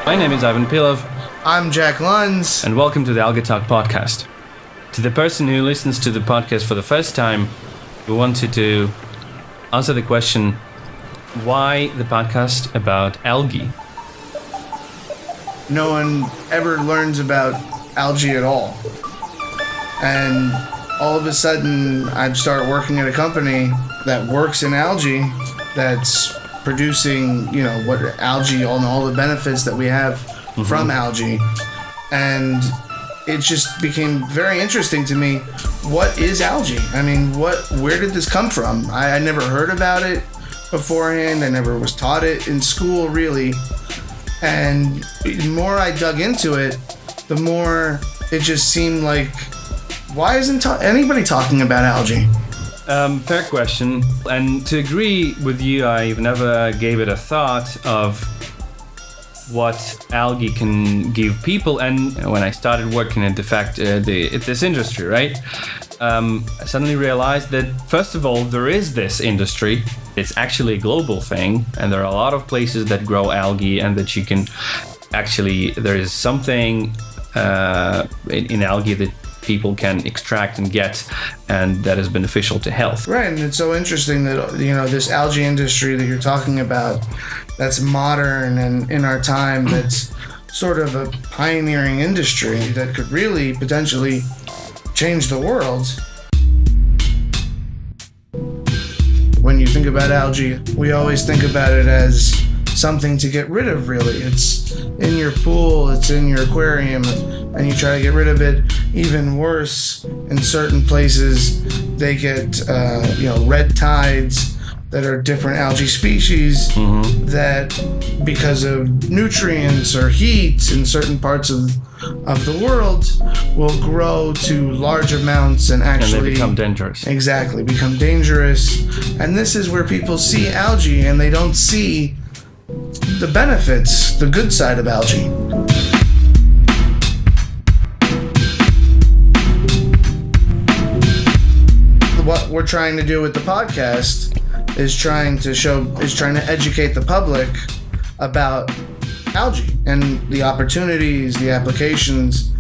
My name is Ivan Pilov. I'm Jack Lunds. And welcome to the AlgaTalk podcast. To the person who listens to the podcast for the first time, we wanted to answer the question, why the podcast about algae? No one ever learns about algae at all. And all of a sudden, I'd start working at a company that works in algae, that's producing, what algae, all the benefits that we have from algae. And it just became very interesting to me. What is algae? I mean, where did this come from? I never heard about it beforehand. I never was taught it in school, really. And the more I dug into it, the more it just seemed like, why isn't anybody talking about algae? Fair question. And to agree with you, I never gave it a thought of what algae can give people. And when I started working at this industry, right, I suddenly realized that, first of all, there is this industry. It's actually a global thing, and there are a lot of places that grow algae, and that you can actually, there is something in algae that people can extract and get, and that is beneficial to health. Right, and it's so interesting that, this algae industry that you're talking about, that's modern and in our time, that's sort of a pioneering industry that could really potentially change the world. When you think about algae, we always think about it as something to get rid of, really. It's in your pool, it's in your aquarium, and you try to get rid of it. Even worse, in certain places, they get, red tides that are different algae species that, because of nutrients or heat in certain parts of the world, will grow to large amounts and actually... And they become dangerous. Exactly, become dangerous. And this is where people see algae and they don't see the benefits, the good side of algae. What we're trying to do with the podcast is trying to educate the public about algae and the opportunities, the applications,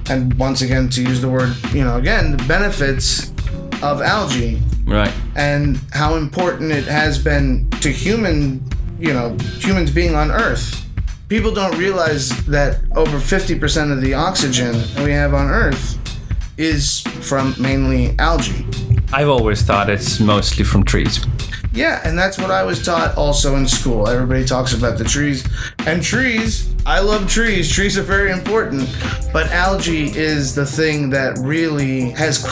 and once again, to use the word, the benefits of algae. Right. And how important it has been to humans being on Earth. People don't realize that over 50% of the oxygen we have on Earth is from mainly algae. I've always thought it's mostly from trees. Yeah, and that's what I was taught also in school. Everybody talks about the trees. And trees, I love trees. Trees are very important. But algae is the thing that really has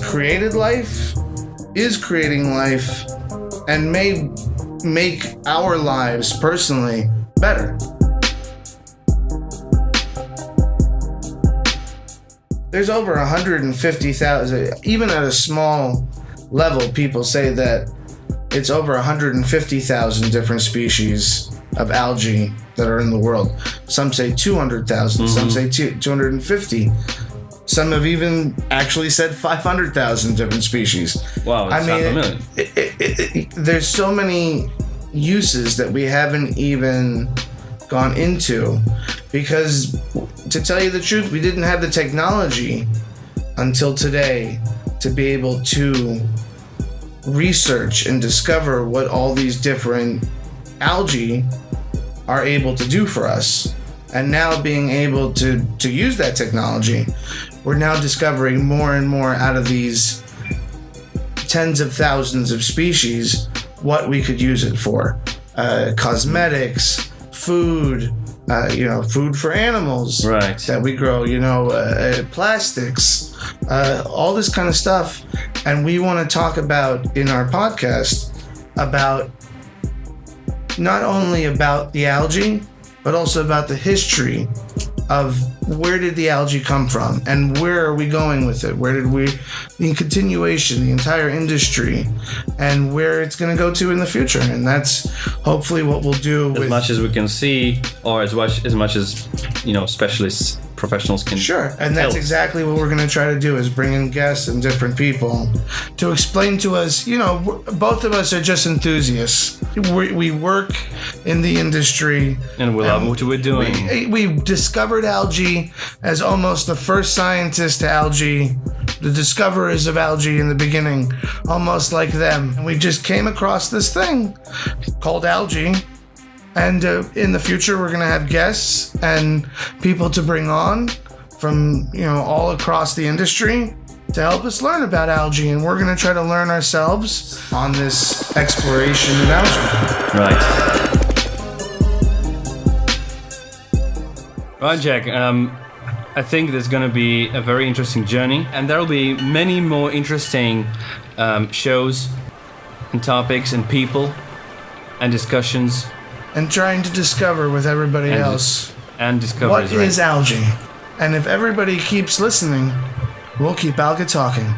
created life, is creating life, and may make our lives personally better. There's over 150,000, even at a small level, people say that it's over 150,000 different species of algae that are in the world. Some say 200,000, some say 250. Some have even actually said 500,000 different species. Wow, that's half a million. There's so many uses that we haven't even gone into, because, to tell you the truth, we didn't have the technology until today to be able to research and discover what all these different algae are able to do for us. And now being able to use that technology, we're now discovering more and more out of these tens of thousands of species what we could use it for. Cosmetics, food, food for animals, right, that we grow, plastics, all this kind of stuff. And we want to talk about in our podcast about not only about the algae, but also about the history of where did the algae come from and where are we going with it? The continuation, the entire industry, and where it's going to go to in the future. And that's hopefully what we'll do. As much as we can see, or as much as specialists, professionals can. Sure, and that's exactly what we're going to try to do, is bring in guests and different people to explain to us. Both of us are just enthusiasts. We work in the industry. And we love what we're doing. We discovered algae as almost the first scientists to algae, the discoverers of algae in the beginning, almost like them. And we just came across this thing called algae. And in the future, we're going to have guests and people to bring on from, all across the industry to help us learn about algae. And we're going to try to learn ourselves on this exploration of algae. Right. Right, Jack. I think there's going to be a very interesting journey, and there will be many more interesting shows and topics and people and discussions. And trying to discover with everybody else what is algae. And if everybody keeps listening, we'll keep Alga talking.